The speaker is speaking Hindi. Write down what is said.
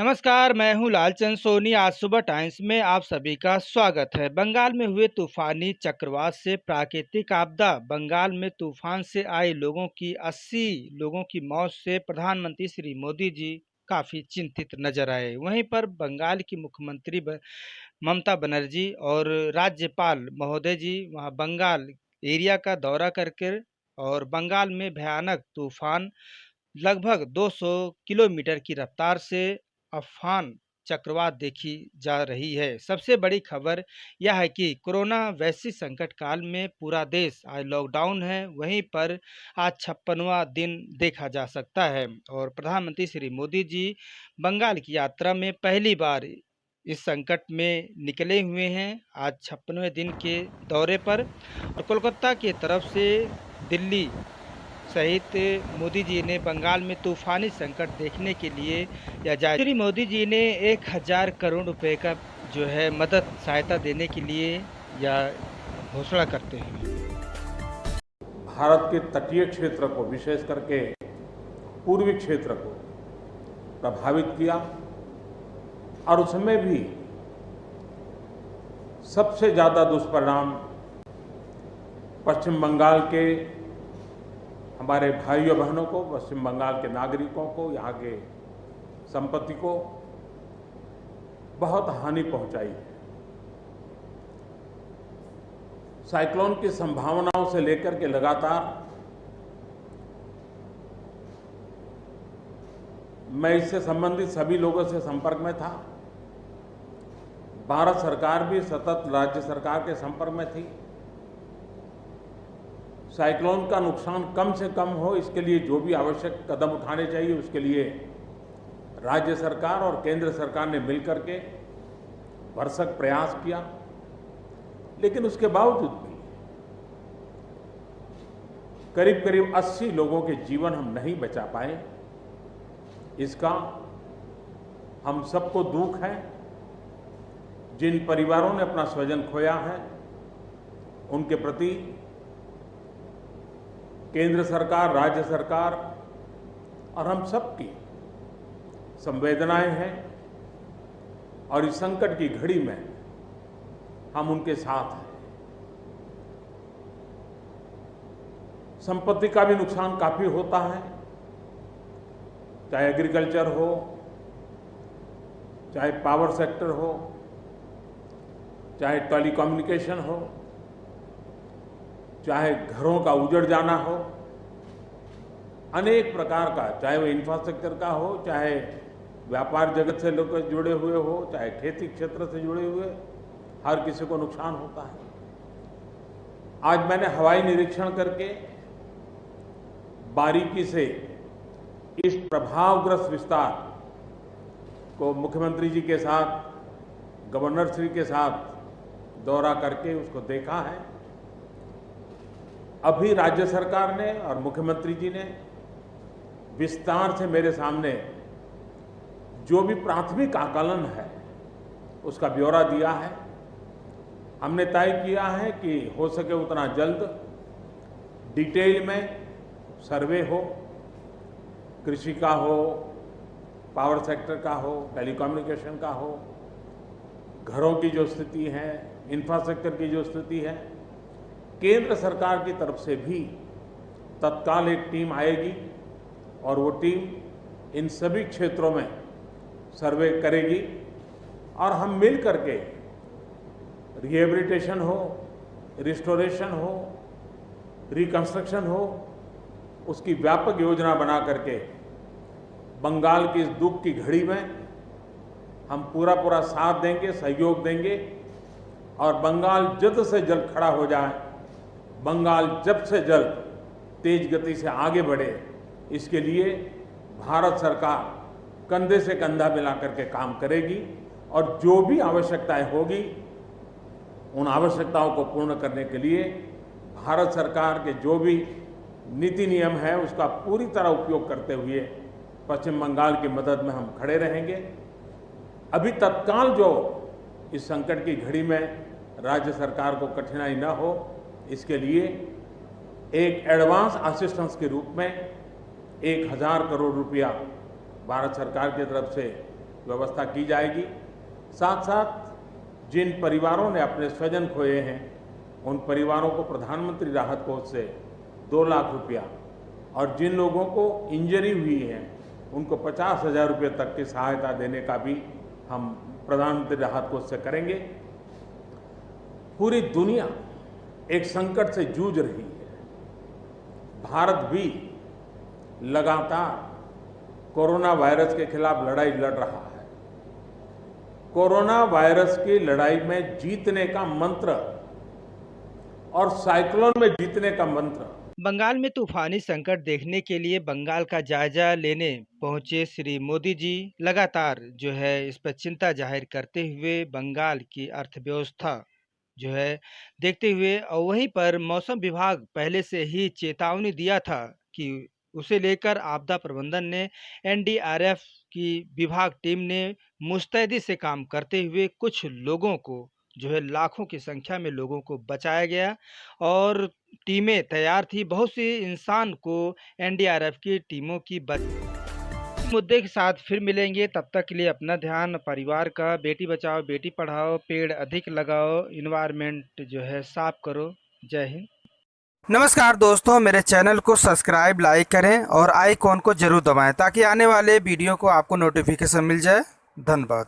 नमस्कार, मैं हूँ लालचंद सोनी। आज सुबह टाइम्स में आप सभी का स्वागत है। बंगाल में हुए तूफानी चक्रवात से प्राकृतिक आपदा। बंगाल में तूफान से आए लोगों की 80 लोगों की मौत से प्रधानमंत्री श्री मोदी जी काफी चिंतित नजर आए। वहीं पर बंगाल की मुख्यमंत्री ममता बनर्जी और राज्यपाल महोदय जी वहाँ बंगाल एरिया का दौरा करके और बंगाल में भयानक तूफान लगभग 200 किलोमीटर की रफ्तार से अम्फान चक्रवात देखी जा रही है। सबसे बड़ी खबर यह है कि कोरोना वैश्विक संकट काल में पूरा देश आज लॉकडाउन है। वहीं पर आज 56वां दिन देखा जा सकता है और प्रधानमंत्री श्री मोदी जी बंगाल की यात्रा में पहली बार इस संकट में निकले हुए हैं। आज 56वें दिन के दौरे पर और कोलकाता की तरफ से दिल्ली सहित मोदी जी ने बंगाल में तूफानी संकट देखने के लिए या जाए श्री मोदी जी ने 1000 करोड़ रुपए का जो है मदद सहायता देने के लिए या घोषणा करते हैं। भारत के तटीय क्षेत्र को, विशेष करके पूर्वी क्षेत्र को प्रभावित किया और उसमें भी सबसे ज़्यादा दुष्परिणाम पश्चिम बंगाल के हमारे भाइयों बहनों को, पश्चिम बंगाल के नागरिकों को, यहाँ के संपत्ति को बहुत हानि पहुंचाई है। साइक्लोन की संभावनाओं से लेकर के लगातार मैं इससे संबंधित सभी लोगों से संपर्क में था। भारत सरकार भी सतत राज्य सरकार के संपर्क में थी। साइक्लोन का नुकसान कम से कम हो, इसके लिए जो भी आवश्यक कदम उठाने चाहिए उसके लिए राज्य सरकार और केंद्र सरकार ने मिलकर के भरसक प्रयास किया। लेकिन उसके बावजूद भी करीब करीब 80 लोगों के जीवन हम नहीं बचा पाए। इसका हम सबको दुख है। जिन परिवारों ने अपना स्वजन खोया है उनके प्रति केंद्र सरकार, राज्य सरकार और हम सबकी संवेदनाएं हैं और इस संकट की घड़ी में हम उनके साथ हैं। संपत्ति का भी नुकसान काफी होता है, चाहे एग्रीकल्चर हो, चाहे पावर सेक्टर हो, चाहे टेलीकम्युनिकेशन हो, चाहे घरों का उजड़ जाना हो, अनेक प्रकार का, चाहे वो इंफ्रास्ट्रक्चर का हो, चाहे व्यापार जगत से लोग जुड़े हुए हो, चाहे खेती क्षेत्र से जुड़े हुए, हर किसी को नुकसान होता है। आज मैंने हवाई निरीक्षण करके बारीकी से इस प्रभावग्रस्त विस्तार को मुख्यमंत्री जी के साथ, गवर्नर श्री के साथ दौरा करके उसको देखा है। अभी राज्य सरकार ने और मुख्यमंत्री जी ने विस्तार से मेरे सामने जो भी प्राथमिक आकलन है उसका ब्यौरा दिया है। हमने तय किया है कि हो सके उतना जल्द डिटेल में सर्वे हो, कृषि का हो, पावर सेक्टर का हो, टेलीकम्युनिकेशन का हो, घरों की जो स्थिति है, इंफ्रास्ट्रक्चर की जो स्थिति है। केंद्र सरकार की तरफ से भी तत्काल एक टीम आएगी और वो टीम इन सभी क्षेत्रों में सर्वे करेगी और हम मिल करके रिहेबिलिटेशन हो, रिस्टोरेशन हो, रिकंस्ट्रक्शन हो, उसकी व्यापक योजना बना करके बंगाल की इस दुख की घड़ी में हम पूरा साथ देंगे, सहयोग देंगे और बंगाल जल्द से जल्द खड़ा हो जाए, बंगाल जल्द से जल्द तेज गति से आगे बढ़े, इसके लिए भारत सरकार कंधे से कंधा मिला करके काम करेगी और जो भी आवश्यकताएं होगी उन आवश्यकताओं को पूर्ण करने के लिए भारत सरकार के जो भी नीति नियम है उसका पूरी तरह उपयोग करते हुए पश्चिम बंगाल की मदद में हम खड़े रहेंगे। अभी तत्काल जो इस संकट की घड़ी में राज्य सरकार को कठिनाई न हो, इसके लिए एक एडवांस असिस्टेंस के रूप में 1000 करोड़ रुपया भारत सरकार की तरफ से व्यवस्था की जाएगी। साथ साथ जिन परिवारों ने अपने स्वजन खोए हैं उन परिवारों को प्रधानमंत्री राहत कोष से 2 लाख रुपया और जिन लोगों को इंजरी हुई है उनको 50,000 रुपये तक की सहायता देने का भी हम प्रधानमंत्री राहत कोष से करेंगे। पूरी दुनिया एक संकट से जूझ रही है। भारत भी लगातार कोरोना वायरस के खिलाफ लड़ाई लड़ रहा है। कोरोना वायरस की लड़ाई में जीतने का मंत्र और साइक्लोन में जीतने का मंत्र। बंगाल में तूफानी संकट देखने के लिए बंगाल का जायजा लेने पहुंचे श्री मोदी जी लगातार इस पर चिंता जाहिर करते हुए बंगाल की अर्थव्यवस्था देखते हुए, और वहीं पर मौसम विभाग पहले से ही चेतावनी दिया था कि उसे लेकर आपदा प्रबंधन ने एनडीआरएफ की विभाग टीम ने मुस्तैदी से काम करते हुए कुछ लोगों को लाखों की संख्या में लोगों को बचाया गया और टीमें तैयार थी। बहुत सी इंसान को एनडीआरएफ की टीमों की मुद्दे के साथ फिर मिलेंगे। तब तक के लिए अपना ध्यान, परिवार का। बेटी बचाओ बेटी पढ़ाओ, पेड़ अधिक लगाओ, इन्वायरमेंट साफ करो। जय हिंद। नमस्कार दोस्तों, मेरे चैनल को सब्सक्राइब, लाइक करें और आइकॉन को जरूर दबाएं ताकि आने वाले वीडियो को आपको नोटिफिकेशन मिल जाए। धन्यवाद।